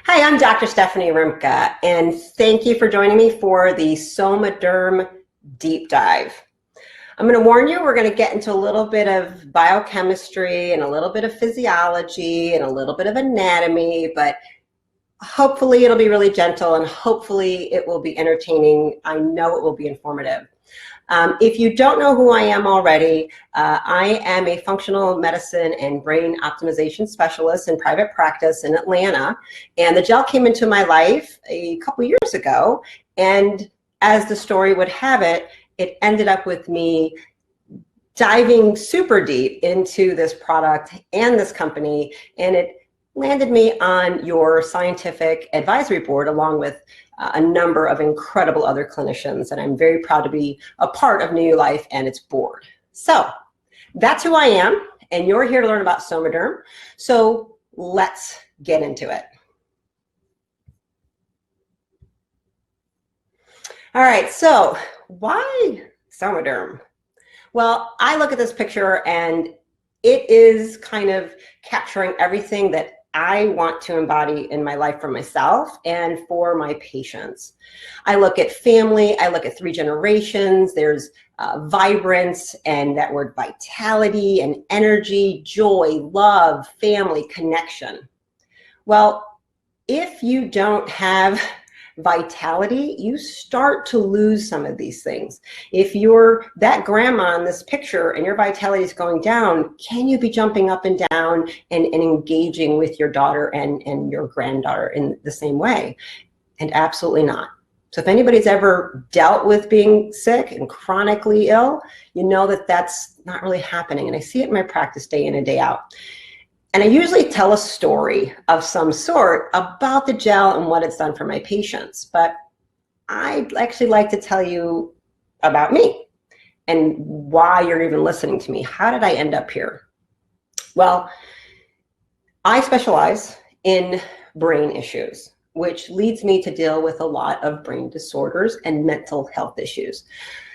Hi, I'm Dr. Stephanie Rimka, and thank you for joining me for the SomaDerm deep dive. I'm going to warn you, we're going to get into a little bit of biochemistry and a little bit of physiology and a little bit of anatomy, but hopefully it'll be really gentle and hopefully it will be entertaining. I know it will be informative. If you don't know who I am already, I am a functional medicine and brain optimization specialist in private practice in Atlanta. And the gel came into my life a couple years ago. And as the story would have it, it ended up with me diving super deep into this product and this company. And it landed me on your scientific advisory board along with a number of incredible other clinicians, and I'm very proud to be a part of NewULife and its board. So that's who I am, and you're here to learn about SomaDerm. So let's get into it. All right, so why SomaDerm? Well, I look at this picture and it is kind of capturing everything that I want to embody in my life for myself and for my patients. I look at family, I look at 3 generations, there's vibrance and that word vitality and energy, joy, love, family, connection. Well, if you don't have vitality, you start to lose some of these things. If you're that grandma in this picture and your vitality is going down, can you be jumping up and down and engaging with your daughter and your granddaughter in the same way? And absolutely not. So if anybody's ever dealt with being sick and chronically ill, you know that that's not really happening. And I see it in my practice day in and day out. And I usually tell a story of some sort about the gel and what it's done for my patients. But I'd actually like to tell you about me and why you're even listening to me. How did I end up here? Well, I specialize in brain issues, which leads me to deal with a lot of brain disorders and mental health issues.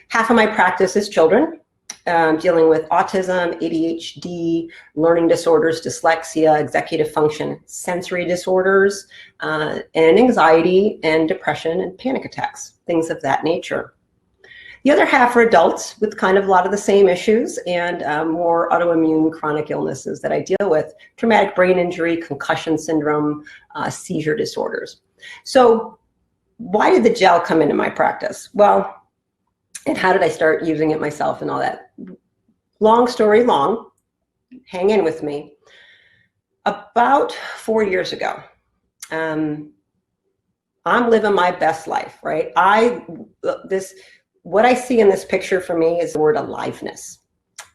Half of my practice is children. Dealing with autism, ADHD, learning disorders, dyslexia, executive function, sensory disorders, and anxiety and depression and panic attacks, things of that nature. The other half are adults with kind of a lot of the same issues and more autoimmune chronic illnesses that I deal with, traumatic brain injury, concussion syndrome, seizure disorders. So why did the gel come into my practice? Well, and how did I start using it myself and all that? Long story long, hang in with me. About 4 years ago, I'm living my best life, right? What I see in this picture for me is the word aliveness.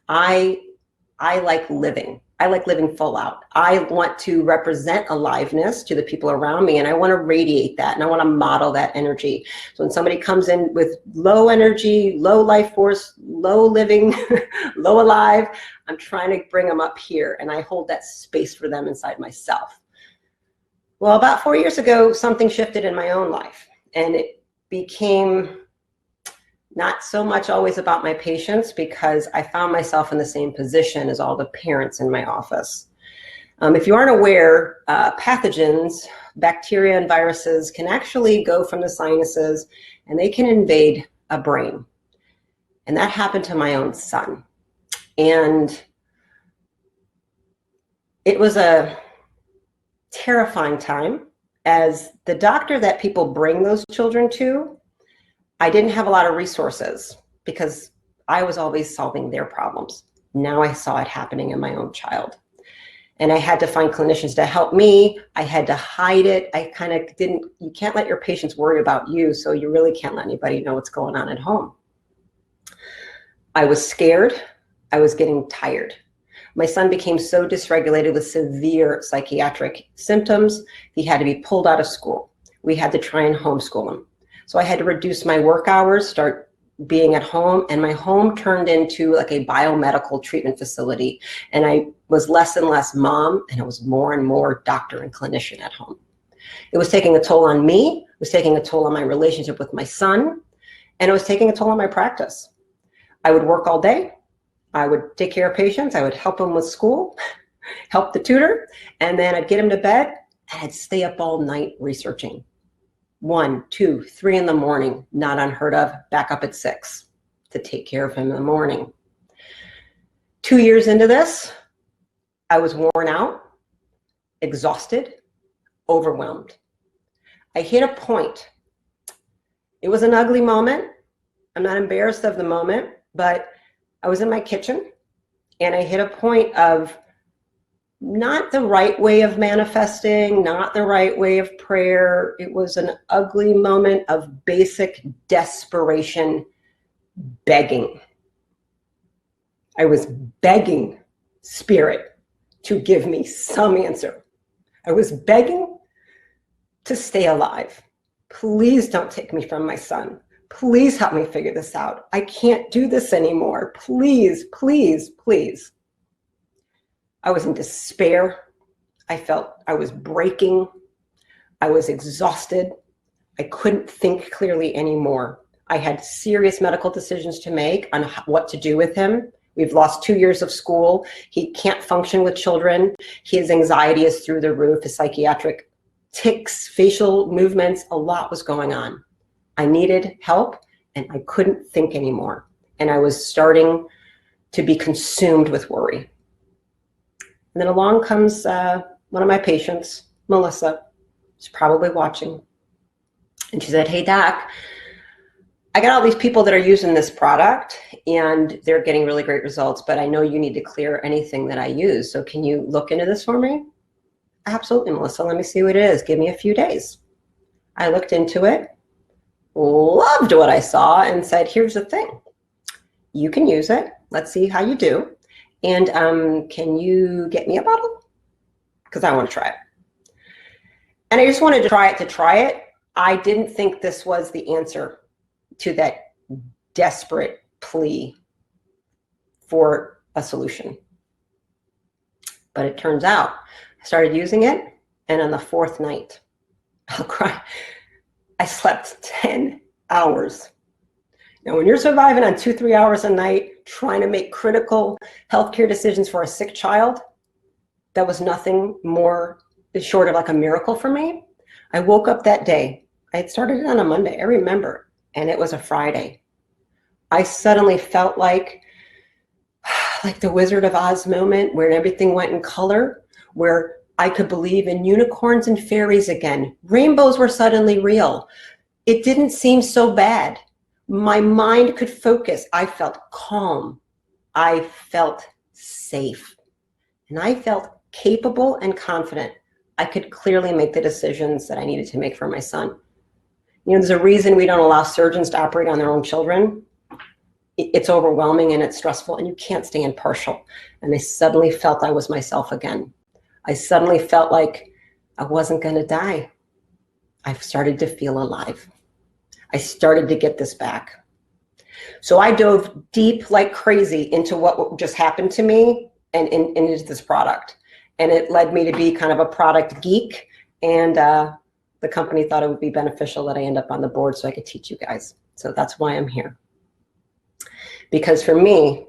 I like living. I like living full out. I want to represent aliveness to the people around me, and I want to radiate that, and I want to model that energy. So when somebody comes in with low energy, low life force, low living, low alive, I'm trying to bring them up here, and I hold that space for them inside myself. Well, about 4 years ago, something shifted in my own life, and it became not so much always about my patients because I found myself in the same position as all the parents in my office. If you aren't aware, pathogens, bacteria and viruses can actually go from the sinuses and they can invade a brain. And that happened to my own son. And it was a terrifying time. As the doctor that people bring those children to, I didn't have a lot of resources because I was always solving their problems. Now I saw it happening in my own child. And I had to find clinicians to help me. I had to hide it. I kind of you can't let your patients worry about you, so you really can't let anybody know what's going on at home. I was scared. I was getting tired. My son became so dysregulated with severe psychiatric symptoms, he had to be pulled out of school. We had to try and homeschool him. So I had to reduce my work hours, start being at home, and my home turned into like a biomedical treatment facility. And I was less and less mom, and it was more and more doctor and clinician at home. It was taking a toll on me, it was taking a toll on my relationship with my son, and it was taking a toll on my practice. I would work all day, I would take care of patients, I would help them with school, help the tutor, and then I'd get them to bed, and I'd stay up all night researching. 1, 2, 3 in the morning, not unheard of, back up at 6 to take care of him in the morning. 2 years into this, I was worn out, exhausted, overwhelmed. I hit a point. It was an ugly moment. I'm not embarrassed of the moment, but I was in my kitchen and I hit a point of not the right way of manifesting, not the right way of prayer. It was an ugly moment of basic desperation, begging. I was begging Spirit to give me some answer. I was begging to stay alive. Please don't take me from my son. Please help me figure this out. I can't do this anymore. Please, please, please. I was in despair. I felt I was breaking. I was exhausted. I couldn't think clearly anymore. I had serious medical decisions to make on what to do with him. We've lost 2 years of school. He can't function with children. His anxiety is through the roof. His psychiatric tics, facial movements, a lot was going on. I needed help and I couldn't think anymore. And I was starting to be consumed with worry. And then along comes one of my patients, Melissa. She's probably watching. And she said, hey, Doc, I got all these people that are using this product and they're getting really great results, but I know you need to clear anything that I use. So can you look into this for me? Absolutely, Melissa. Let me see what it is. Give me a few days. I looked into it, loved what I saw, and said, here's the thing. You can use it. Let's see how you do. And can you get me a bottle? Because I want to try it. And I just wanted to try it. I didn't think this was the answer to that desperate plea for a solution. But it turns out I started using it, and on the 4th night, I'll cry, I slept 10 hours. Now, when you're surviving on 2-3 hours a night, trying to make critical healthcare decisions for a sick child, that was nothing more short of like a miracle for me. I woke up that day. I had started it on a Monday, I remember, and it was a Friday. I suddenly felt like the Wizard of Oz moment where everything went in color, where I could believe in unicorns and fairies again. Rainbows were suddenly real. It didn't seem so bad. My mind could focus. I felt calm. I felt safe. And I felt capable and confident. I could clearly make the decisions that I needed to make for my son. You know, there's a reason we don't allow surgeons to operate on their own children. It's overwhelming and it's stressful and you can't stay impartial. And I suddenly felt I was myself again. I suddenly felt like I wasn't going to die. I started to feel alive. I started to get this back. So I dove deep like crazy into what just happened to me and into this product. And it led me to be kind of a product geek. And the company thought it would be beneficial that I end up on the board so I could teach you guys. So that's why I'm here. Because for me,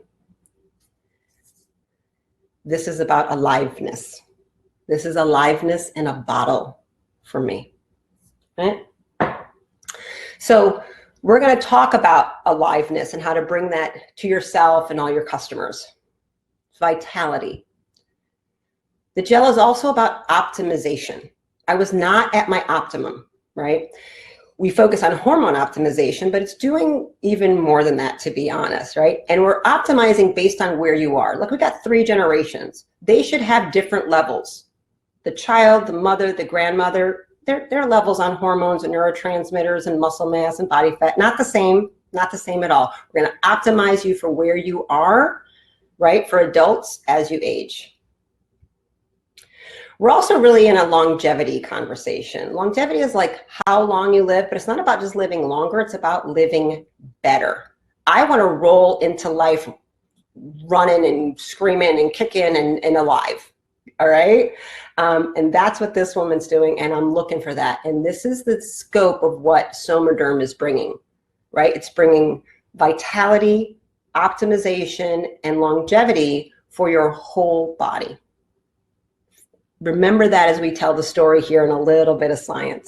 this is about aliveness. This is aliveness in a bottle for me, right? So we're going to talk about aliveness and how to bring that to yourself and all your customers. Vitality. The gel is also about optimization. I was not at my optimum, right? We focus on hormone optimization, but it's doing even more than that, to be honest, right? And we're optimizing based on where you are. Look, we got 3 generations. They should have different levels. The child, the mother, the grandmother, their levels on hormones and neurotransmitters and muscle mass and body fat, not the same at all. We're going to optimize you for where you are, right, for adults as you age. We're also really in a longevity conversation. Longevity is like how long you live, but it's not about just living longer. It's about living better. I want to roll into life running and screaming and kicking and alive. All right. And that's what this woman's doing. And I'm looking for that. And this is the scope of what SomaDerm is bringing, right? It's bringing vitality, optimization, and longevity for your whole body. Remember that as we tell the story here in a little bit of science.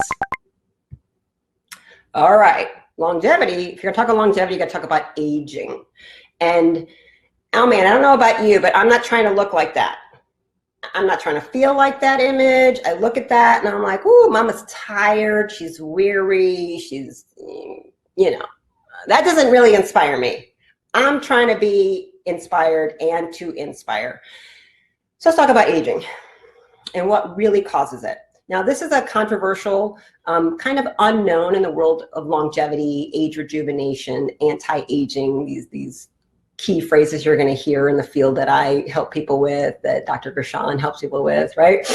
All right, longevity. If you're talking longevity, you got to talk about aging. And oh man, I don't know about you, but I'm not trying to look like that. I'm not trying to feel like that image. I look at that and I'm like, ooh, mama's tired. She's weary. She's, you know, that doesn't really inspire me. I'm trying to be inspired and to inspire. So let's talk about aging and what really causes it. Now, this is a controversial, kind of unknown in the world of longevity, age rejuvenation, anti-aging, these key phrases you're going to hear in the field that I help people with, that Dr. Gershon helps people with, right?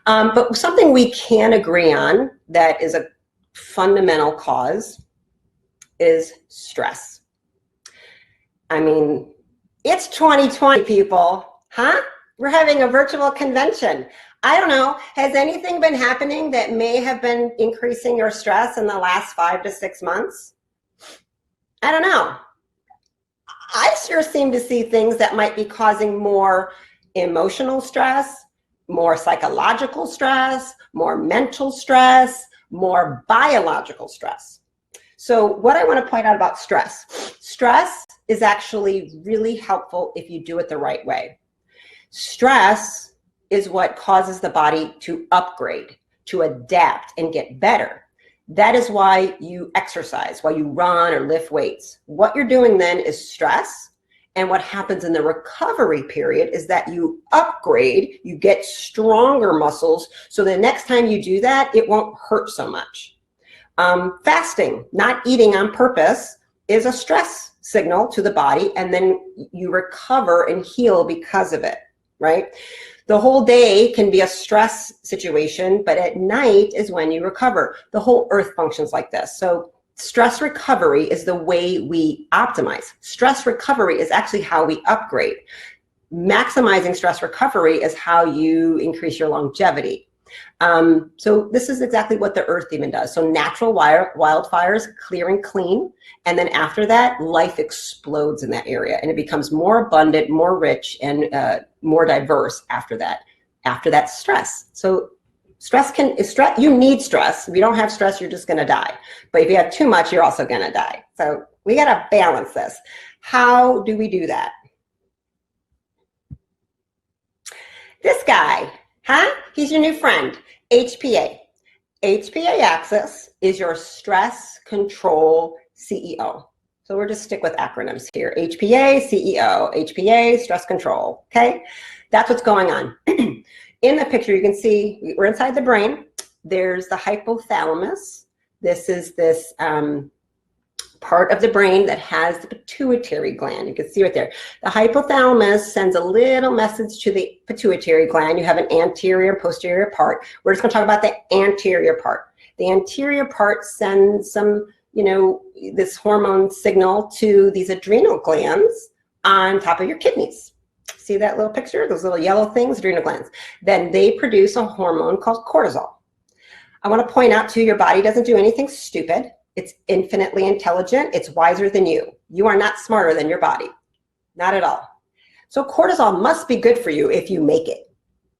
But something we can agree on that is a fundamental cause is stress. I mean, it's 2020, people, huh? We're having a virtual convention. I don't know, has anything been happening that may have been increasing your stress in the last 5 to 6 months? I don't know. I sure seem to see things that might be causing more emotional stress, more psychological stress, more mental stress, more biological stress. So what I want to point out about stress, stress is actually really helpful if you do it the right way. Stress is what causes the body to upgrade, to adapt and get better. That is why you exercise, why you run or lift weights. What you're doing then is stress. And what happens in the recovery period is that you upgrade, you get stronger muscles. So the next time you do that, it won't hurt so much. Fasting, not eating on purpose, is a stress signal to the body. And then you recover and heal because of it, right? The whole day can be a stress situation, but at night is when you recover. The whole earth functions like this. So stress recovery is the way we optimize. Stress recovery is actually how we upgrade. Maximizing stress recovery is how you increase your longevity. So this is exactly what the earth even does. So natural wildfires clear and clean. And then after that, life explodes in that area and it becomes more abundant, more rich, and more diverse after that stress. So you need stress. If you don't have stress, you're just going to die. But if you have too much, you're also going to die. So we got to balance this. How do we do that? This guy, huh? He's your new friend, HPA. HPA Axis is your stress control CEO. So we'll just stick with acronyms here. HPA, CEO, HPA, stress control, okay? That's what's going on. In the picture, you can see we're inside the brain. There's the hypothalamus. This is this part of the brain that has the pituitary gland. You can see right there. The hypothalamus sends a little message to the pituitary gland. You have an anterior, posterior part. We're just going to talk about the anterior part. The anterior part sends some, this hormone signal to these adrenal glands on top of your kidneys. See that little picture? Those little yellow things, adrenal glands. Then they produce a hormone called cortisol. I want to point out too, your body doesn't do anything stupid. It's infinitely intelligent. It's wiser than you. You are not smarter than your body. Not at all. So cortisol must be good for you if you make it,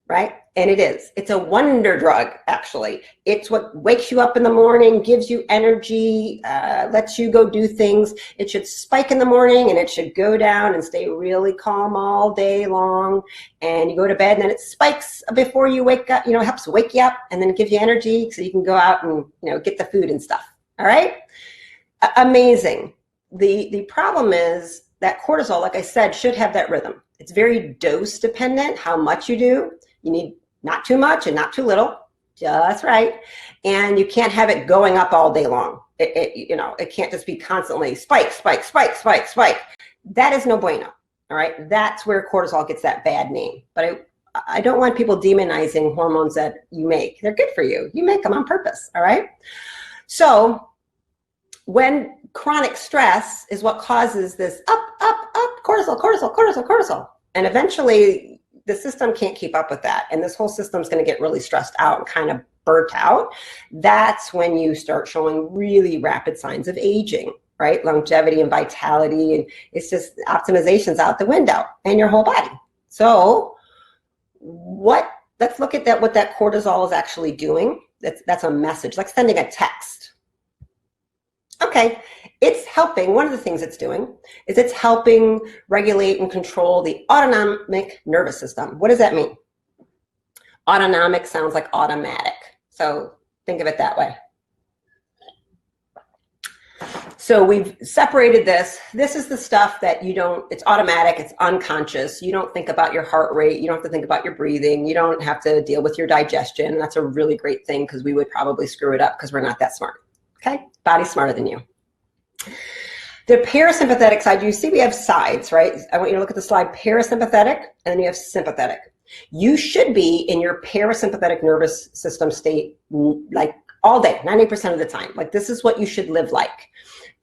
right? And it is. It's a wonder drug, actually. It's what wakes you up in the morning, gives you energy, lets you go do things. It should spike in the morning and it should go down and stay really calm all day long. And you go to bed and then it spikes before you wake up, helps wake you up and then gives you energy so you can go out and, get the food and stuff. All right? Amazing. The problem is that cortisol, like I said, should have that rhythm. It's very dose dependent, how much you do. You need not too much and not too little, just right. And you can't have it going up all day long. It can't just be constantly spike, spike, spike, spike, spike. That is no bueno. All right? That's where cortisol gets that bad name. But I don't want people demonizing hormones that you make. They're good for you. You make them on purpose. All right? So when chronic stress is what causes this up, cortisol, cortisol, cortisol, cortisol. And eventually the system can't keep up with that. And this whole system's going to get really stressed out and kind of burnt out. That's when you start showing really rapid signs of aging, right? Longevity and vitality. And it's just optimization's out the window and your whole body. So what let's look at that, what that cortisol is actually doing. That's a message, like sending a text. Okay, it's helping. One of the things it's doing is it's helping regulate and control the autonomic nervous system. What does that mean? Autonomic sounds like automatic. So think of it that way. So we've separated this. This is the stuff that you don't, it's automatic, it's unconscious. You don't think about your heart rate. You don't have to think about your breathing. You don't have to deal with your digestion. That's a really great thing because we would probably screw it up because we're not that smart. Okay, body's smarter than you. The parasympathetic side, you see we have sides, right? I want you to look at the slide, parasympathetic, and then you have sympathetic. You should be in your parasympathetic nervous system state like all day, 90% of the time. Like this is what you should live like.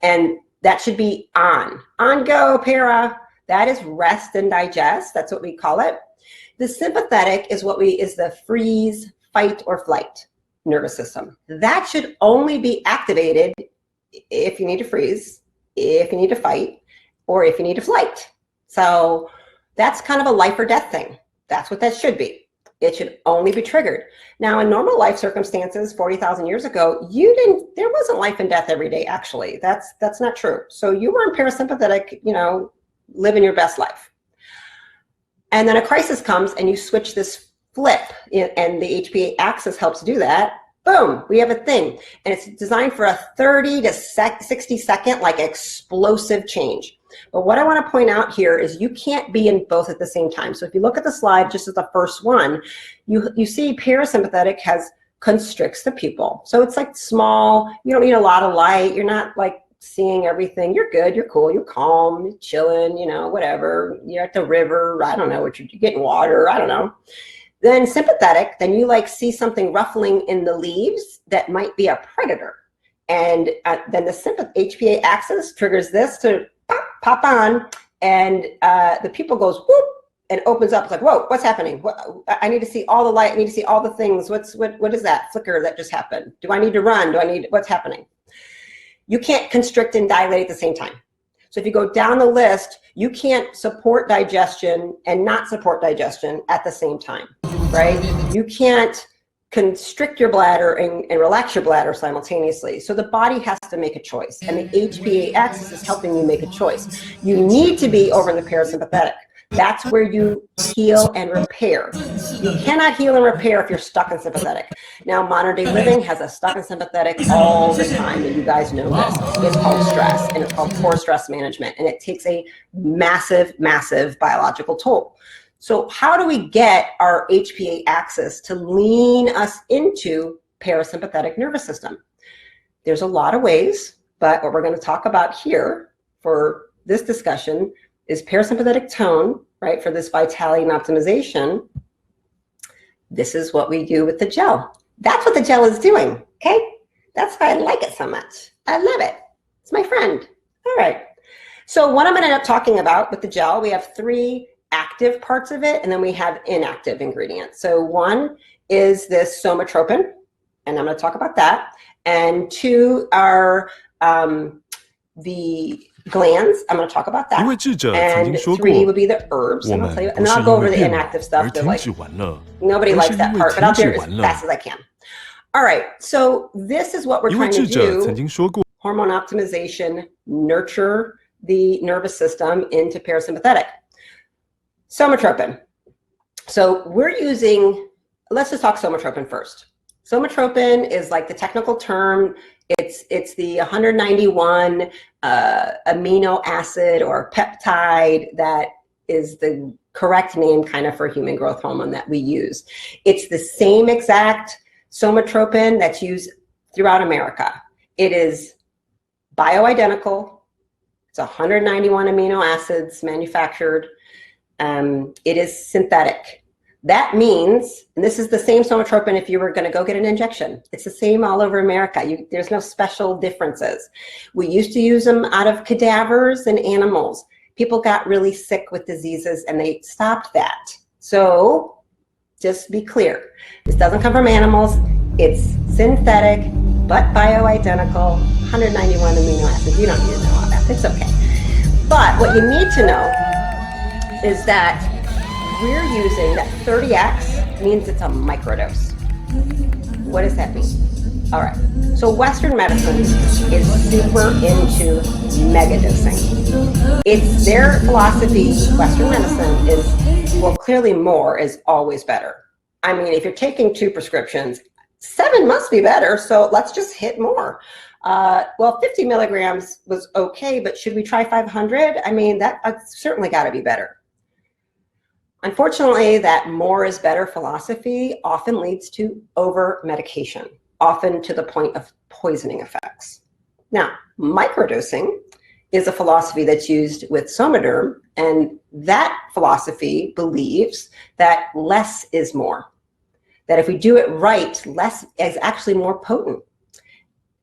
And that should be on go para. That is rest and digest. That's what we call it. The sympathetic is is the freeze, fight, or flight nervous system. That should only be activated if you need to freeze, if you need to fight, or if you need to flight. So that's kind of a life or death thing. That's what that should be. It should only be triggered. Now, in normal life circumstances, 40,000 years ago, there wasn't life and death every day, actually. That's not true. So you were in parasympathetic, living your best life. And then a crisis comes and you switch this flip, and the HPA axis helps do that. Boom, we have a thing. And it's designed for a 30 to 60 second, like explosive change. But what I want to point out here is you can't be in both at the same time. So if you look at the slide, just as the first one, you see parasympathetic constricts the pupil. So it's like small, you don't need a lot of light. You're not like seeing everything. You're good, you're cool, you're calm, you're chilling, whatever. You're at the river, I don't know, you're getting water, I don't know. Then sympathetic, then you like see something ruffling in the leaves that might be a predator. And then the HPA axis triggers this to pop on, and the pupil goes whoop and opens up. It's like, whoa, what's happening? I need to see all the light. I need to see all the things. What is that flicker that just happened? Do I need to run? What's happening? You can't constrict and dilate at the same time. So if you go down the list, you can't support digestion and not support digestion at the same time, right? You can't constrict your bladder and relax your bladder simultaneously. So the body has to make a choice, and the HPA axis is helping you make a choice. You need to be over in the parasympathetic. That's where you heal and repair. You cannot heal and repair if you're stuck in sympathetic. Now, modern day living has us stuck in sympathetic all the time, and you guys know this. It's called stress, and it's called poor stress management, and it takes a massive, massive biological toll. So how do we get our HPA axis to lean us into parasympathetic nervous system? There's a lot of ways, but what we're going to talk about here for this discussion is parasympathetic tone, right? For this vitality and optimization, this is what we do with the gel. That's what the gel is doing, okay? That's why I like it so much. I love it. It's my friend. All right. So what I'm going to end up talking about with the gel, we have 3 active parts of it, and then we have inactive ingredients. So 1 is this somatropin, and I'm going to talk about that. And 2 are the glands. I'm going to talk about that. And 3 would be the herbs. And I'll tell you, and I'll go over the inactive stuff. Like, nobody likes that part, but I'll do it as fast as I can. All right. So this is what we're trying to do. Hormone optimization, nurture the nervous system into parasympathetic. Somatropin. So we're using, let's just talk somatropin first. Somatropin is like the technical term. It's the 191 amino acid or peptide that is the correct name kind of for human growth hormone that we use. It's the same exact somatropin that's used throughout America. It is bioidentical. It's 191 amino acids manufactured. It is synthetic. That means, and this is the same somatropin if you were going to go get an injection. It's the same all over America. There's no special differences. We used to use them out of cadavers and animals. People got really sick with diseases and they stopped that. So just be clear. This doesn't come from animals. It's synthetic, but bioidentical, 191 amino acids. You don't need to know all that. It's okay. But what you need to know is that we're using that 30X It means it's a microdose. What does that mean? All right, so Western medicine is super into megadosing. It's their philosophy, Western medicine is, well, clearly more is always better. I mean, if you're taking 2 prescriptions, 7 must be better, so let's just hit more. Well, 50 milligrams was okay, but should we try 500? I mean, that's certainly got to be better. Unfortunately, that more is better philosophy often leads to over-medication, often to the point of poisoning effects. Now, microdosing is a philosophy that's used with SomaDerm, and that philosophy believes that less is more. That if we do it right, less is actually more potent.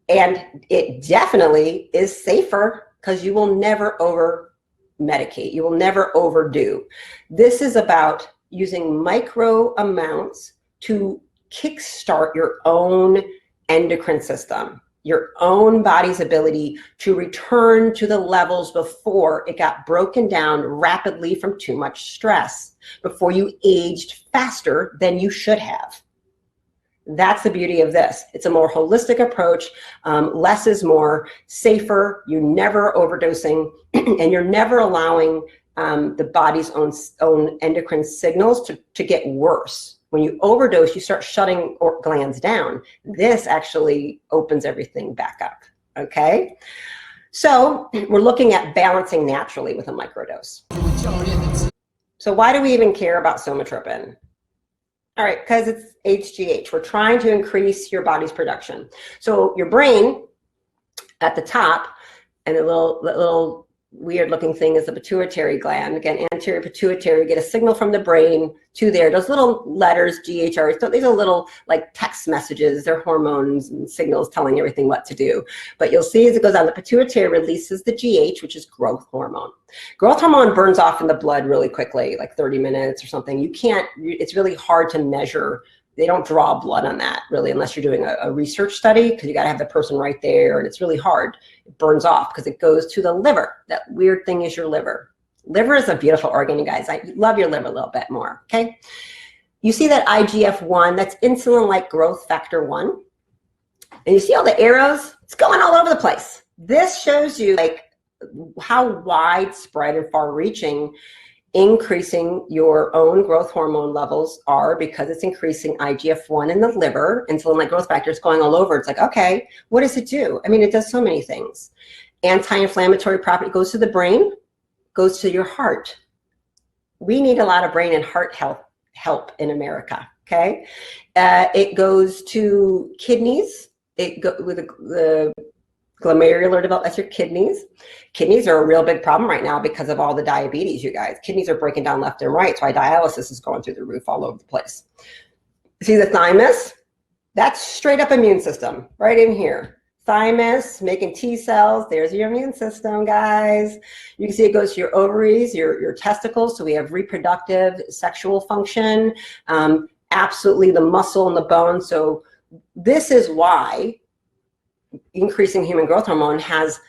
And it definitely is safer because you will never over-medicate. You will never overdo. This is about using micro amounts to kickstart your own endocrine system, your own body's ability to return to the levels before it got broken down rapidly from too much stress, before you aged faster than you should have. That's the beauty of this. It's a more holistic approach. Less is more, safer. You're never overdosing, and you're never allowing the body's own endocrine signals to get worse. When you overdose, you start shutting glands down. This actually opens everything back up, okay? So we're looking at balancing naturally with a microdose. So why do we even care about somatropin? All right, because it's HGH. We're trying to increase your body's production. So your brain at the top, and the little weird looking thing is the pituitary gland. Again, anterior pituitary, get a signal from the brain to there. Those little letters, GHR, so these are little like text messages. They're hormones and signals telling everything what to do. But you'll see as it goes on, the pituitary releases the GH, which is growth hormone. Growth hormone burns off in the blood really quickly, like 30 minutes or something. You can't, it's really hard to measure. They don't draw blood on that really unless you're doing a research study, because you got to have the person right there, and it's really hard. It burns off because it goes to the liver. That weird thing is your liver. Liver is a beautiful organ, you guys. I love your liver a little bit more, okay? You see that IGF-1, that's insulin-like growth factor 1. And you see all the arrows? It's going all over the place. This shows you like how widespread and far-reaching increasing your own growth hormone levels are, because it's increasing IGF-1 in the liver, insulin-like growth factor is going all over. It's like, okay, what does it do? I mean, it does so many things. Anti-inflammatory property goes to the brain, goes to your heart. We need a lot of brain and heart help in America, okay? It goes to kidneys. It goes with the glomerular development, that's your kidneys. Kidneys are a real big problem right now because of all the diabetes, you guys. Kidneys are breaking down left and right. That's why dialysis is going through the roof all over the place. See the thymus? That's straight up immune system, right in here. Thymus, making T cells. There's your immune system, guys. You can see it goes to your ovaries, your testicles. So we have reproductive, sexual function, absolutely the muscle and the bone. So this is why increasing human growth hormone has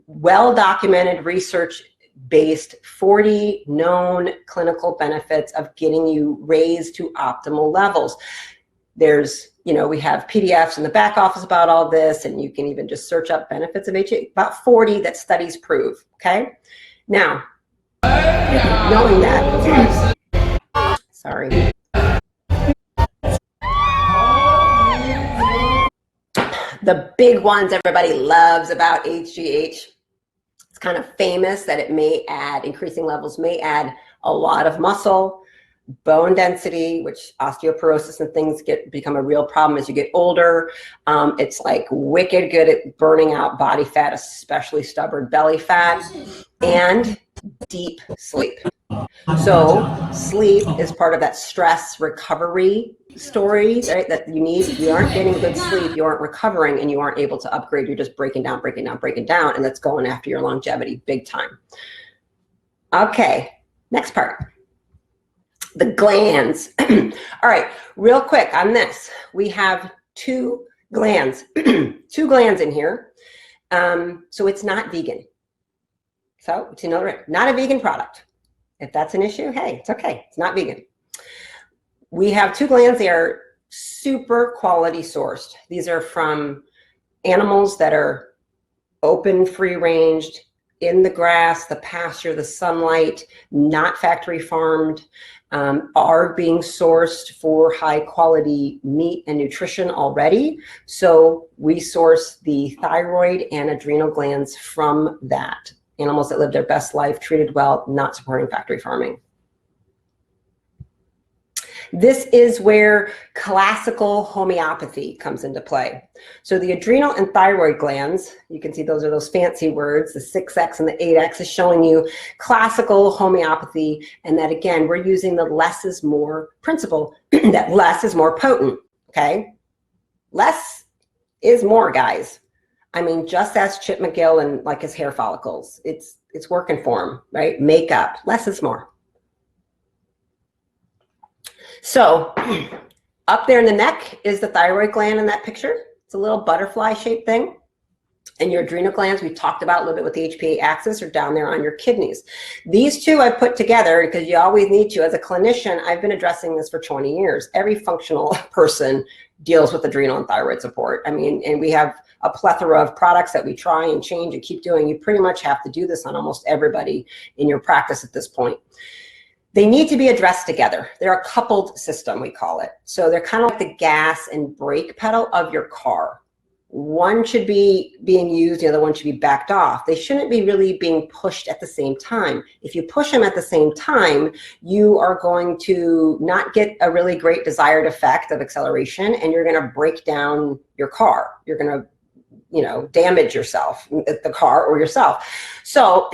well-documented research-based 40 known clinical benefits of getting you raised to optimal levels. There's, you know, we have PDFs in the back office about all this, and you can even just search up benefits of HGH, about 40 that studies prove, okay? Now, knowing that, sorry. The big ones everybody loves about HGH, it's kind of famous that it may add, increasing levels may add a lot of muscle, bone density, which osteoporosis and things become a real problem as you get older. It's like wicked good at burning out body fat, especially stubborn belly fat, and deep sleep. So sleep is part of that stress recovery story, right, that you need. If you aren't getting good sleep, you aren't recovering, and you aren't able to upgrade. You're just breaking down, and that's going after your longevity big time. Okay, next part. The glands. All right, real quick on this. We have 2 glands, 2 glands in here. So it's not vegan. So it's another, not a vegan product. If that's an issue, hey, it's okay. It's not vegan. We have 2 glands. They are super quality sourced. These are from animals that are open, free ranged, in the grass, the pasture, the sunlight, not factory farmed, are being sourced for high quality meat and nutrition already. So we source the thyroid and adrenal glands from that. Animals that live their best life, treated well, not supporting factory farming. This is where classical homeopathy comes into play. So the adrenal and thyroid glands, you can see those are those fancy words, the 6X and the 8X is showing you classical homeopathy, and that again, we're using the less is more principle, that less is more potent, okay? Less is more, guys. I mean, just ask Chip McGill and like his hair follicles. It's working for him, right? Makeup, less is more. So up there in the neck is the thyroid gland in that picture. It's a little butterfly shaped thing. And your adrenal glands, we talked about a little bit with the HPA axis, are down there on your kidneys. These two I put together because you always need to. As a clinician, I've been addressing this for 20 years. Every functional person deals with adrenal and thyroid support. I mean, and we have a plethora of products that we try and change and keep doing. You pretty much have to do this on almost everybody in your practice at this point. They need to be addressed together. They're a coupled system, we call it. So they're kind of like the gas and brake pedal of your car. One should be being used, the other one should be backed off. They shouldn't be really being pushed at the same time. If you push them at the same time, you are going to not get a really great desired effect of acceleration, and you're gonna break down your car. You're gonna, damage yourself, the car or yourself. So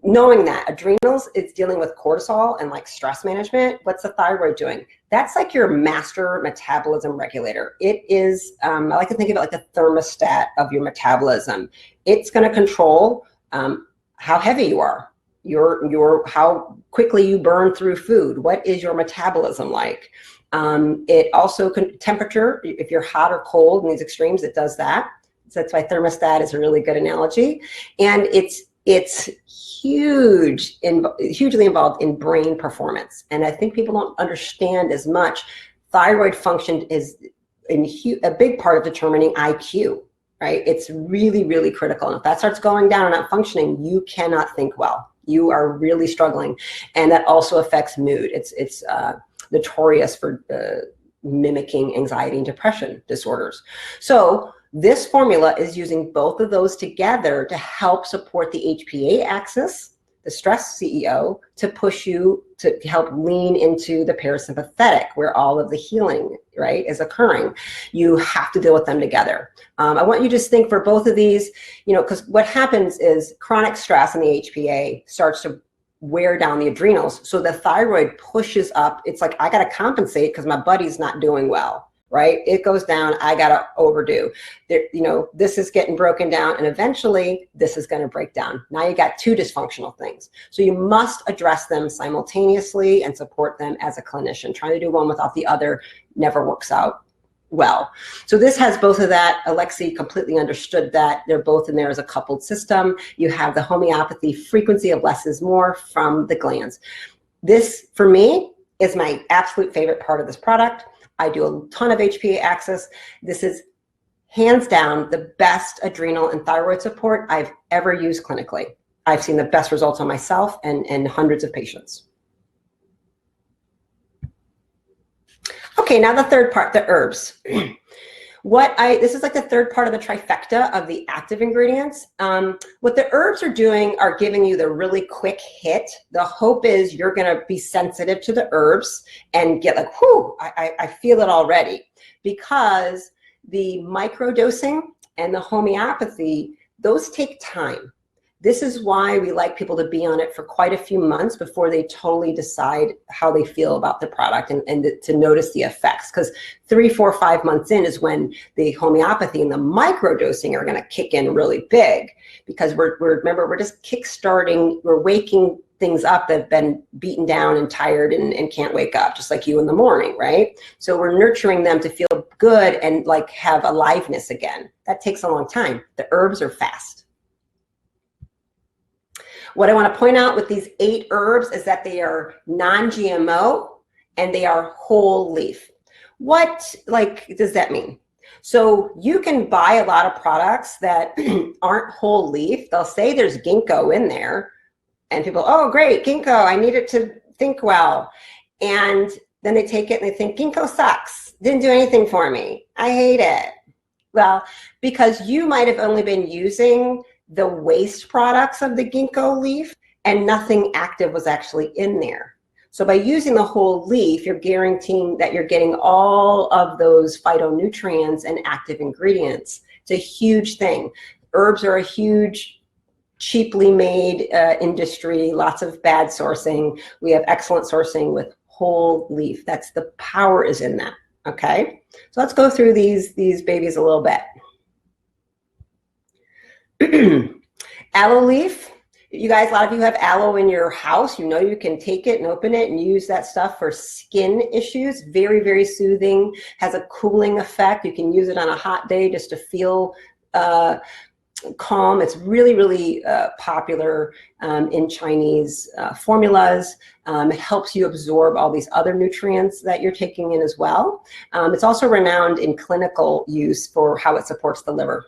knowing that adrenals is dealing with cortisol and like stress management, what's the thyroid doing? That's like your master metabolism regulator. It is, I like to think of it like the thermostat of your metabolism. It's going to control how heavy you are, how quickly you burn through food. What is your metabolism like? It also temperature, if you're hot or cold in these extremes, it does that. So that's why thermostat is a really good analogy. And it's hugely involved in brain performance. And I think people don't understand as much. Thyroid function is a big part of determining IQ, right? It's really, really critical. And if that starts going down and not functioning, you cannot think well. You are really struggling. And that also affects mood. It's notorious for mimicking anxiety and depression disorders. So this formula is using both of those together to help support the HPA axis, the stress CEO, to push you to help lean into the parasympathetic, where all of the healing, right, is occurring. You have to deal with them together. I want you to just think for both of these, because what happens is chronic stress in the HPA starts to wear down the adrenals. So the thyroid pushes up. It's like, I got to compensate because my body's not doing well. Right? It goes down, I gotta overdo. This is getting broken down, and eventually this is gonna break down. Now you got 2 dysfunctional things. So you must address them simultaneously and support them as a clinician. Trying to do one without the other never works out well. So this has both of that. Alexi completely understood that. They're both in there as a coupled system. You have the homeopathy frequency of less is more from the glands. This, for me, is my absolute favorite part of this product. I do a ton of HPA axis. This is hands down the best adrenal and thyroid support I've ever used clinically. I've seen the best results on myself and hundreds of patients. Okay, now the third part, the herbs. This is like the third part of the trifecta of the active ingredients. What the herbs are doing are giving you the really quick hit. The hope is you're gonna be sensitive to the herbs and get like, whoo, I feel it already. Because the microdosing and the homeopathy, those take time. This is why we like people to be on it for quite a few months before they totally decide how they feel about the product and to notice the effects. Because 3, 4, 5 months in is when the homeopathy and the microdosing are gonna kick in really big, because remember, we're just kickstarting, we're waking things up that have been beaten down and tired and can't wake up, just like you in the morning, right? So we're nurturing them to feel good and like have aliveness again. That takes a long time. The herbs are fast. What I want to point out with these 8 herbs is that they are non-GMO and they are whole leaf. What does that mean? So you can buy a lot of products that aren't whole leaf. They'll say there's ginkgo in there, and people, oh great, ginkgo, I need it to think well. And then they take it and they think, ginkgo sucks, didn't do anything for me, I hate it. Well, because you might have only been using the waste products of the ginkgo leaf and nothing active was actually in there. So by using the whole leaf, you're guaranteeing that you're getting all of those phytonutrients and active ingredients. It's a huge thing. Herbs are a huge, cheaply made industry, lots of bad sourcing. We have excellent sourcing with whole leaf. That's the power is in that, okay? So let's go through these babies a little bit. Aloe leaf. You guys, a lot of you have aloe in your house. You know you can take it and open it and use that stuff for skin issues. Very, very soothing, has a cooling effect. You can use it on a hot day just to feel calm. It's really, really popular in Chinese formulas. It helps you absorb all these other nutrients that you're taking in as well. It's also renowned in clinical use for how it supports the liver.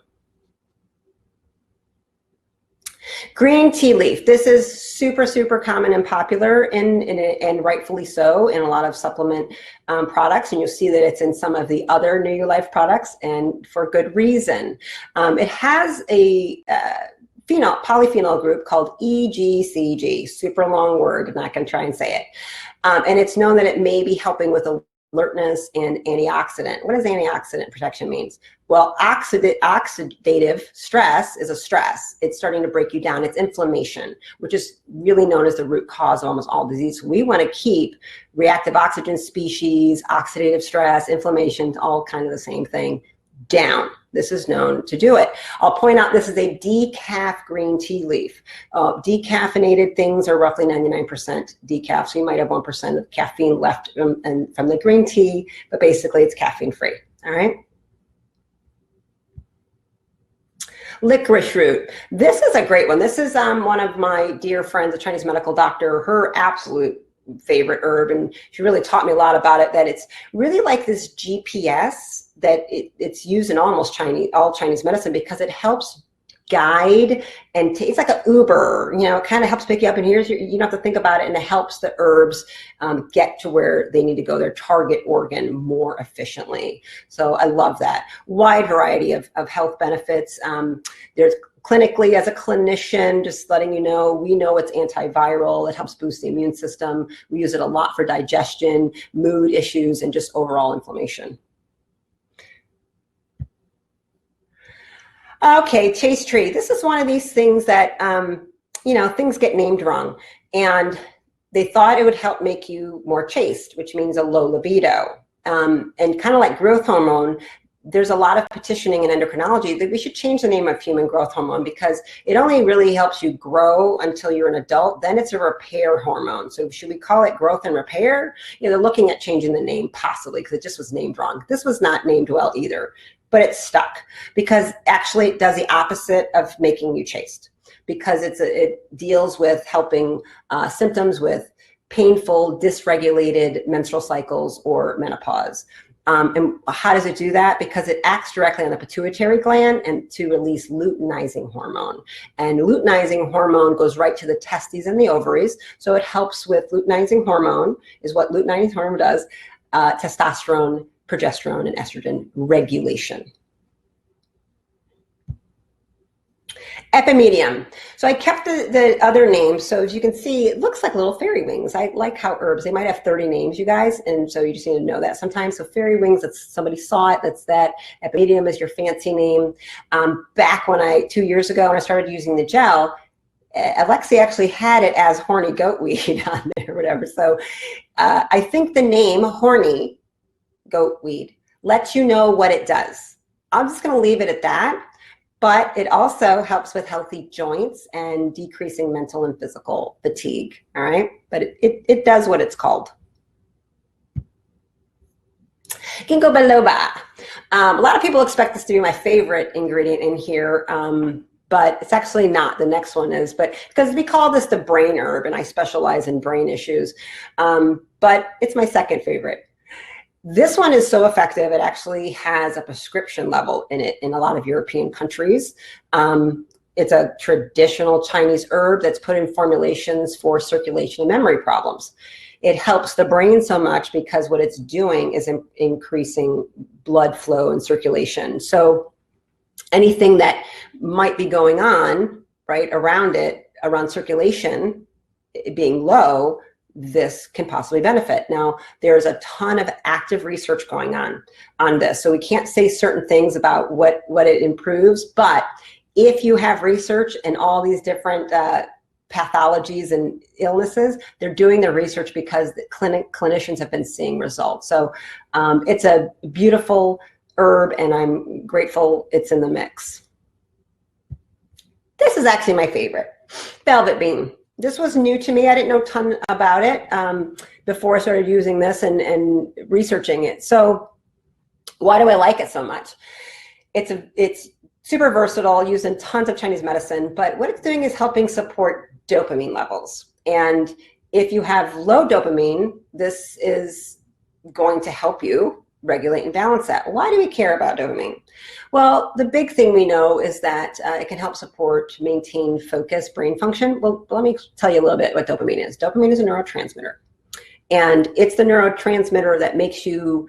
Green tea leaf. This is super, super common and popular and rightfully so in a lot of supplement products. And you'll see that it's in some of the other NewULife products and for good reason. It has a polyphenol group called EGCG, super long word, I'm not going to try and say it. And it's known that it may be helping with alertness and antioxidant. What does antioxidant protection means? Well, oxidative stress is a stress. It's starting to break you down. It's inflammation, which is really known as the root cause of almost all disease. We want to keep reactive oxygen species, oxidative stress, inflammation, all kind of the same thing, down. This is known to do it. I'll point out this is a decaf green tea leaf. Decaffeinated things are roughly 99% decaf, so you might have 1% of caffeine left from the green tea, but basically it's caffeine free, all right? Licorice root. This is a great one. This is one of my dear friends, a Chinese medical doctor, her absolute favorite herb, and she really taught me a lot about it, that it's really like this GPS that it's used in almost all Chinese medicine because it helps guide and it's like an Uber, you know, it kind of helps pick you up and here's you don't have to think about it, and it helps the herbs get to where they need to go, their target organ, more efficiently. So I love that. Wide variety of health benefits. There's clinically, as a clinician, just letting you know, we know it's antiviral. It helps boost the immune system. We use it a lot for digestion, mood issues, and just overall inflammation. Okay, chaste tree. This is one of these things that, you know, things get named wrong. And they thought it would help make you more chaste, which means a low libido. And kind of like growth hormone, there's a lot of petitioning in endocrinology that we should change the name of human growth hormone because it only really helps you grow until you're an adult. Then it's a repair hormone. So should we call it growth and repair? You know, they're looking at changing the name possibly because it just was named wrong. This was not named well either, but it's stuck because actually it does the opposite of making you chaste because it deals with helping symptoms with painful, dysregulated menstrual cycles or menopause. And how does it do that? Because it acts directly on the pituitary gland and to release luteinizing hormone. And luteinizing hormone goes right to the testes and the ovaries. So it helps with luteinizing hormone, is what luteinizing hormone does, testosterone, progesterone, and estrogen regulation. Epimedium. So I kept the other names. So as you can see, it looks like little fairy wings. I like how herbs, they might have 30 names, you guys. And so you just need to know that sometimes. So fairy wings, that's somebody saw it, that's that. Epimedium is your fancy name. Back when 2 years ago, when I started using the gel, Alexi actually had it as horny goatweed on there or whatever. So I think the name horny goatweed lets you know what it does. I'm just going to leave it at that. But it also helps with healthy joints and decreasing mental and physical fatigue, all right? But it does what it's called. Ginkgo biloba. A lot of people expect this to be my favorite ingredient in here, but it's actually not. The next one is, but because we call this the brain herb, and I specialize in brain issues, but it's my second favorite. This one is so effective, it actually has a prescription level in it in a lot of European countries. It's a traditional Chinese herb that's put in formulations for circulation and memory problems. It helps the brain so much because what it's doing is increasing blood flow and circulation. So anything that might be going on, right, around it, around circulation being low, this can possibly benefit. Now, there's a ton of active research going on this. So we can't say certain things about what it improves, but if you have research and all these different pathologies and illnesses, they're doing their research because the clinicians have been seeing results. So it's a beautiful herb, and I'm grateful it's in the mix. This is actually my favorite, velvet bean. This was new to me. I didn't know a ton about it before I started using this and researching it. So why do I like it so much? It's super versatile, used in tons of Chinese medicine, but what it's doing is helping support dopamine levels. And if you have low dopamine, this is going to help you regulate and balance that. Why do we care about dopamine? Well, the big thing we know is that it can help support, maintain focus, brain function. Well, let me tell you a little bit what dopamine is. Dopamine is a neurotransmitter, and it's the neurotransmitter that makes you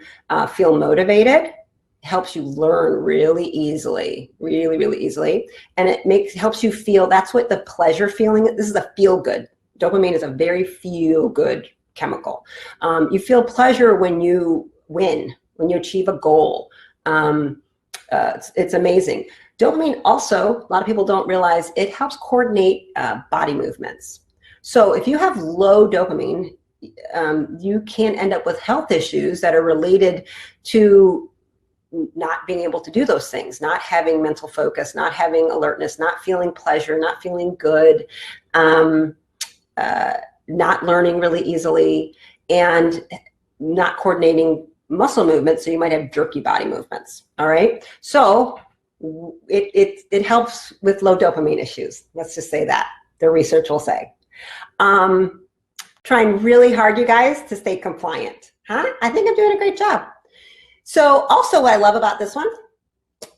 feel motivated, helps you learn really easily, really easily, and it helps you feel, that's what the pleasure feeling, this is a feel good. Dopamine is a very feel good chemical. You feel pleasure when you win, when you achieve a goal. It's amazing. Dopamine also, a lot of people don't realize, it helps coordinate body movements. So if you have low dopamine, you can end up with health issues that are related to not being able to do those things, not having mental focus, not having alertness, not feeling pleasure, not feeling good, not learning really easily, and not coordinating muscle movements, so you might have jerky body movements. All right, so it helps with low dopamine issues. Let's just say that, the research will say. Trying really hard, you guys, to stay compliant. I think I'm doing a great job. So also what I love about this one,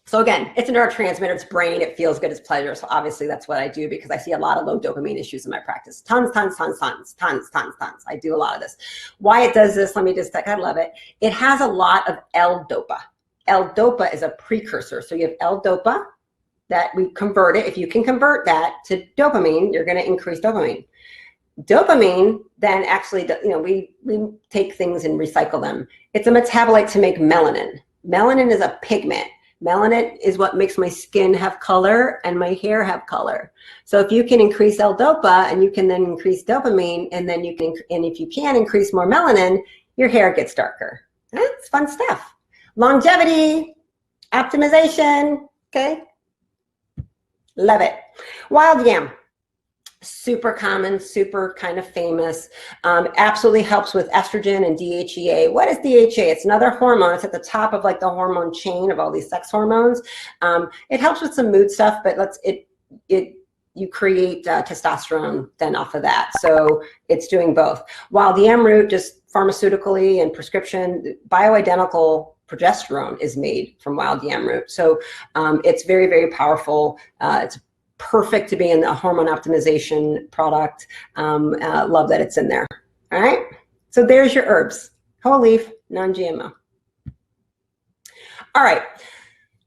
so again, it's a neurotransmitter, it's brain, it feels good, it's pleasure. So obviously that's what I do because I see a lot of low dopamine issues in my practice. Tons. I do a lot of this. Why it does this, let me just, I love it. It has a lot of L-DOPA. L-DOPA is a precursor. So you have L-DOPA that we convert it. If you can convert that to dopamine, you're gonna increase dopamine. Dopamine then actually, we take things and recycle them. It's a metabolite to make melanin. Melanin is a pigment. Melanin is what makes my skin have color and my hair have color. So if you can increase L-DOPA and you can then increase dopamine, and then you can, and if you can increase more melanin, your hair gets darker. That's fun stuff. Longevity, optimization, okay? Love it. Wild yam. Super common, super kind of famous, absolutely helps with estrogen and DHEA. What is DHEA? It's another hormone. It's at the top of like the hormone chain of all these sex hormones. It helps with some mood stuff, but you create testosterone then off of that. So it's doing both. Wild yam root, just pharmaceutically and prescription, bioidentical progesterone is made from wild yam root. So it's very powerful. It's perfect to be in the hormone optimization product. Love that it's in there. All right, so there's your herbs, whole leaf, non-GMO. All right,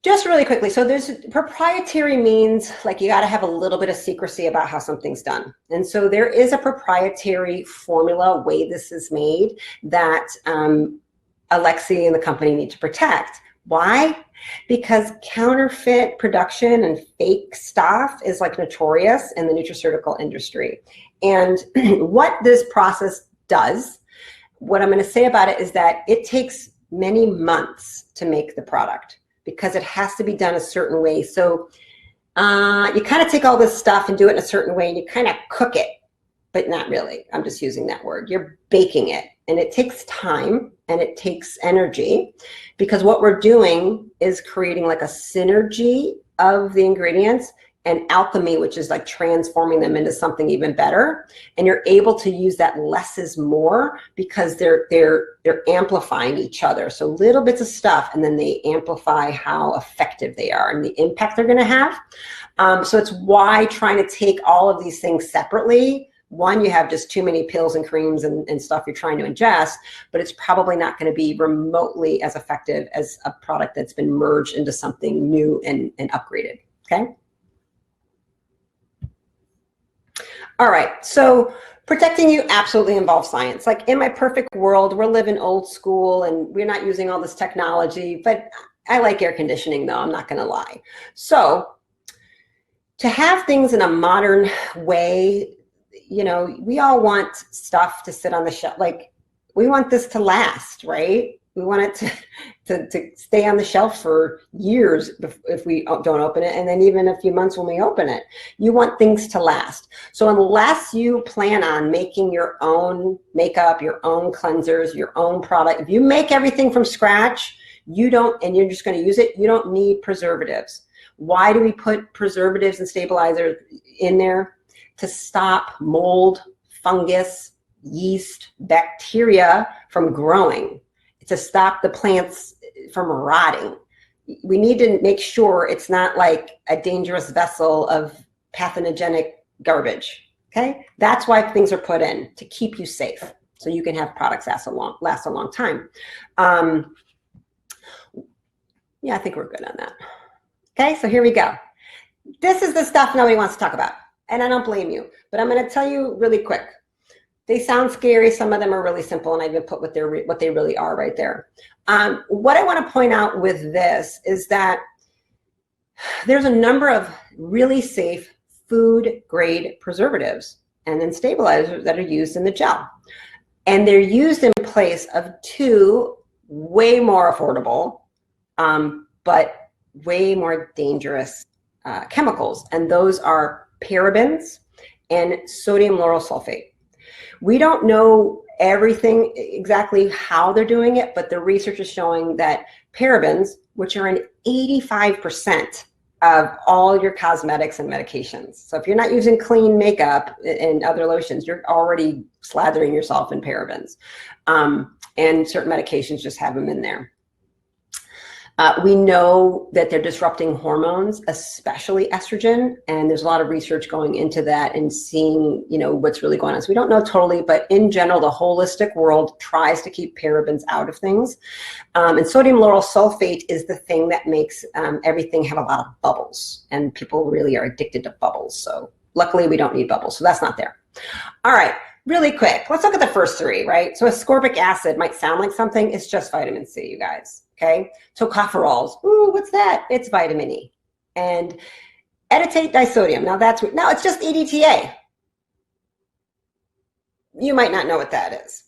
just really quickly, so there's proprietary means like you got to have a little bit of secrecy about how something's done. And so there is a proprietary formula, way this is made, that Alexi and the company need to protect. Why? Because counterfeit production and fake stuff is like notorious in the nutraceutical industry. And what this process does, what I'm going to say about it is that it takes many months to make the product because it has to be done a certain way. So you kind of take all this stuff and do it in a certain way and you kind of cook it, but not really. I'm just using that word. You're baking it, and it takes time and it takes energy, because what we're doing is creating like a synergy of the ingredients and alchemy, which is like transforming them into something even better. And you're able to use that less is more because they're amplifying each other. So little bits of stuff, and then they amplify how effective they are and the impact they're going to have. So it's why trying to take all of these things separately, one, you have just too many pills and creams and stuff you're trying to ingest, but it's probably not going to be remotely as effective as a product that's been merged into something new and upgraded. Okay. All right. So protecting you absolutely involves science. Like in my perfect world, we're living old school and we're not using all this technology, but I like air conditioning though, I'm not going to lie. So to have things in a modern way, you know, we all want stuff to sit on the shelf. Like we want this to last, right? We want it to stay on the shelf for years if we don't open it, and then even a few months when we open it. You want things to last. So unless you plan on making your own makeup, your own cleansers, your own product, if you make everything from scratch, you don't, and you're just going to use it, you don't need preservatives. Why do we put preservatives and stabilizers in there? To stop mold, fungus, yeast, bacteria from growing, to stop the plants from rotting. We need to make sure it's not like a dangerous vessel of pathogenic garbage, okay? That's why things are put in, to keep you safe, so you can have products last a long time. Yeah, I think we're good on that. Okay, so here we go. This is the stuff nobody wants to talk about. And I don't blame you, but I'm going to tell you really quick. They sound scary. Some of them are really simple, and I even put what they really are right there. What I want to point out with this is that there's a number of really safe food-grade preservatives and then stabilizers that are used in the gel. And they're used in place of two way more affordable, but way more dangerous chemicals. And those are parabens and sodium lauryl sulfate. We don't know everything exactly how they're doing it, but the research is showing that parabens, which are in 85% of all your cosmetics and medications. So if you're not using clean makeup and other lotions, you're already slathering yourself in parabens. And certain medications just have them in there. We know that they're disrupting hormones, especially estrogen, and there's a lot of research going into that and seeing, you know, what's really going on. So we don't know totally, but in general, the holistic world tries to keep parabens out of things. And sodium lauryl sulfate is the thing that makes everything have a lot of bubbles, and people really are addicted to bubbles. So luckily we don't need bubbles, so that's not there. All right, really quick, let's look at the first three, right? So ascorbic acid might sound like something, it's just vitamin C, you guys. Okay, tocopherols, ooh, what's that? It's vitamin E. And edetate disodium, now it's just EDTA. You might not know what that is.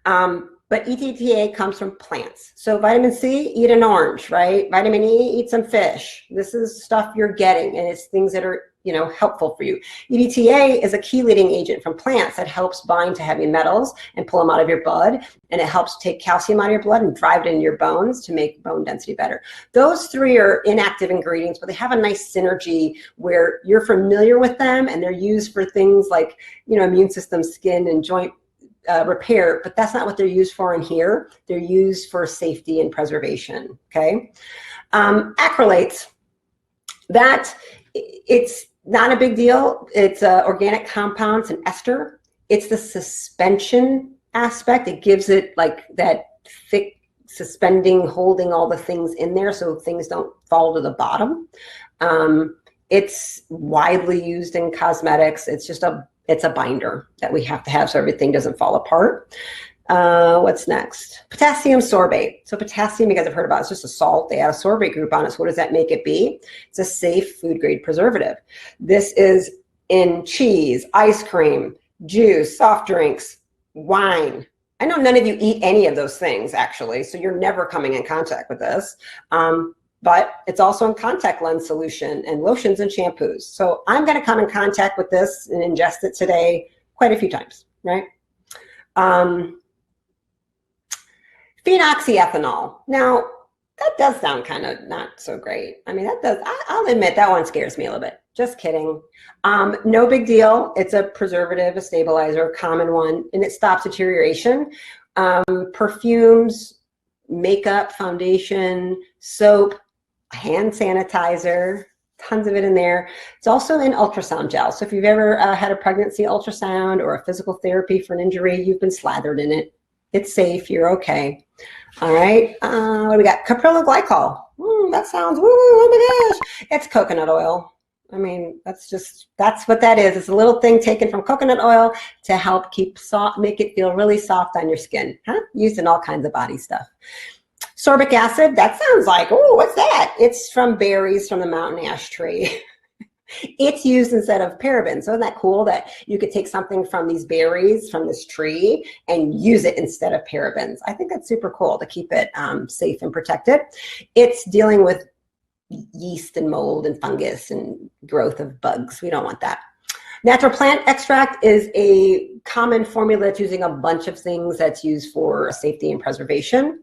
But EDTA comes from plants. So vitamin C, eat an orange, right? Vitamin E, eat some fish. This is stuff you're getting, and it's things that are, you know, helpful for you. EDTA is a chelating agent from plants that helps bind to heavy metals and pull them out of your blood, and it helps take calcium out of your blood and drive it into your bones to make bone density better. Those three are inactive ingredients, but they have a nice synergy where you're familiar with them, and they're used for things like, you know, immune system, skin, and joint repair, but that's not what they're used for in here. They're used for safety and preservation, okay? Acrylates, that it's not a big deal. It's organic compounds and ester. It's the suspension aspect. It gives it like that thick suspending, holding all the things in there so things don't fall to the bottom. It's widely used in cosmetics. It's a binder that we have to have so everything doesn't fall apart. What's next? Potassium sorbate. So potassium, you guys have heard about, it's just a salt. They add a sorbate group on it. So what does that make it be? It's a safe food grade preservative. This is in cheese, ice cream, juice, soft drinks, wine. I know none of you eat any of those things actually, so you're never coming in contact with this. But it's also in contact lens solution and lotions and shampoos. So I'm going to come in contact with this and ingest it today quite a few times, right? Phenoxyethanol. Now, that does sound kind of not so great. I mean, that does, I'll admit that one scares me a little bit. Just kidding. No big deal. It's a preservative, a stabilizer, a common one, and it stops deterioration. Perfumes, makeup, foundation, soap, hand sanitizer, tons of it in there. It's also an ultrasound gel. So if you've ever had a pregnancy ultrasound or a physical therapy for an injury, you've been slathered in it. It's safe, you're okay. All right, what do we got? Caprylyl glycol. That sounds, woo, oh my gosh. It's coconut oil. I mean, that's what that is. It's a little thing taken from coconut oil to help keep soft, make it feel really soft on your skin. Used in all kinds of body stuff. Sorbic acid, that sounds like, oh, what's that? It's from berries from the mountain ash tree. It's used instead of parabens. So isn't that cool that you could take something from these berries from this tree and use it instead of parabens? I think that's super cool to keep it safe and protected. It's dealing with yeast and mold and fungus and growth of bugs. We don't want that. Natural plant extract is a common formula that's using a bunch of things that's used for safety and preservation.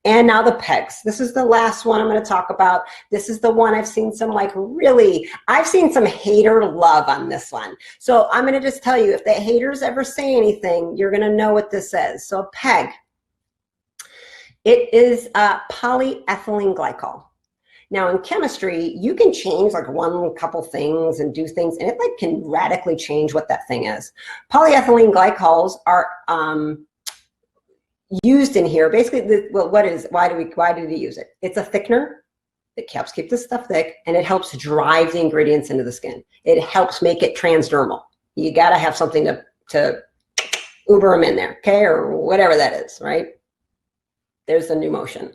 And now the pegs. This is the last one I'm going to talk about. This is the one I've seen some I've seen some hater love on this one. So I'm going to just tell you, if the haters ever say anything, you're going to know what this is. So peg, it is polyethylene glycol. Now in chemistry, you can change like one couple things and do things, and it like can radically change what that thing is. Polyethylene glycols are used in here. Basically, why do we use it? It's a thickener. It helps keep this stuff thick, and it helps drive the ingredients into the skin. It helps make it transdermal. You gotta have something to Uber them in there, okay, or whatever that is, right? There's the new motion.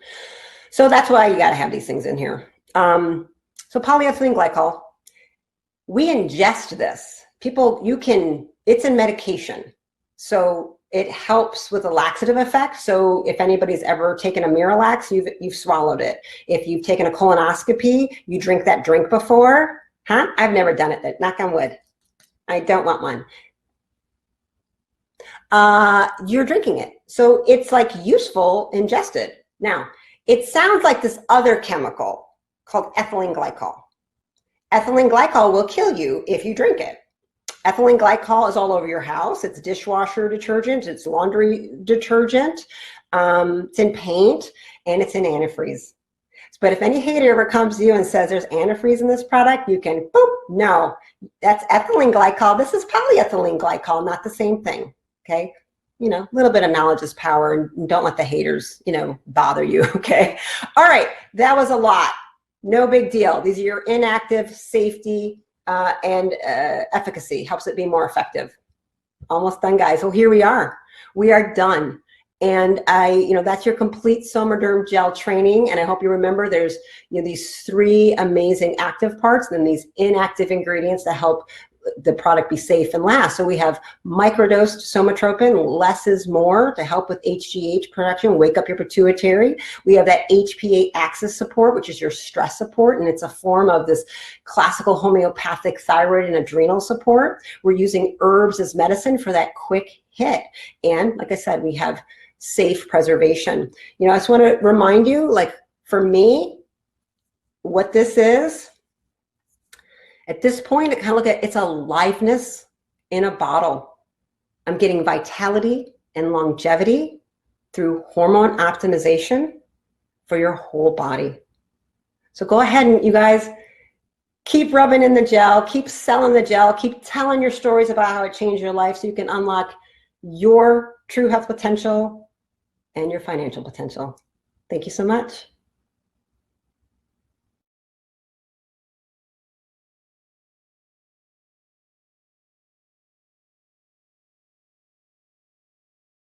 So that's why you got to have these things in here. So polyethylene glycol, we ingest this. It's in medication. So it helps with a laxative effect. So if anybody's ever taken a Miralax, you've swallowed it. If you've taken a colonoscopy, you drink that drink before. I've never done it. Knock on wood. I don't want one. You're drinking it. So it's like useful ingested. Now, it sounds like this other chemical called ethylene glycol. Ethylene glycol will kill you if you drink it. Ethylene glycol is all over your house. It's dishwasher detergent. It's laundry detergent. It's in paint, and it's in antifreeze. But if any hater ever comes to you and says there's antifreeze in this product, you can, boop, no, that's ethylene glycol. This is polyethylene glycol, not the same thing, okay? You know, a little bit of knowledge is power, and don't let the haters, bother you, okay? All right, that was a lot. No big deal. These are your inactive, safety, and efficacy. Helps it be more effective. Almost done, guys. So here we are. We are done. And that's your complete SomaDerm gel training. And I hope you remember there's, these 3 amazing active parts and then these inactive ingredients that help the product be safe and last. So we have microdosed somatropin, less is more, to help with HGH production, wake up your pituitary. We have that HPA axis support, which is your stress support, and it's a form of this classical homeopathic thyroid and adrenal support. We're using herbs as medicine for that quick hit. And like I said, we have safe preservation. I just want to remind you, like for me, what this is, at this point, I kind of look at it's aliveness in a bottle. I'm getting vitality and longevity through hormone optimization for your whole body. So go ahead and you guys keep rubbing in the gel, keep selling the gel, keep telling your stories about how it changed your life so you can unlock your true health potential and your financial potential. Thank you so much.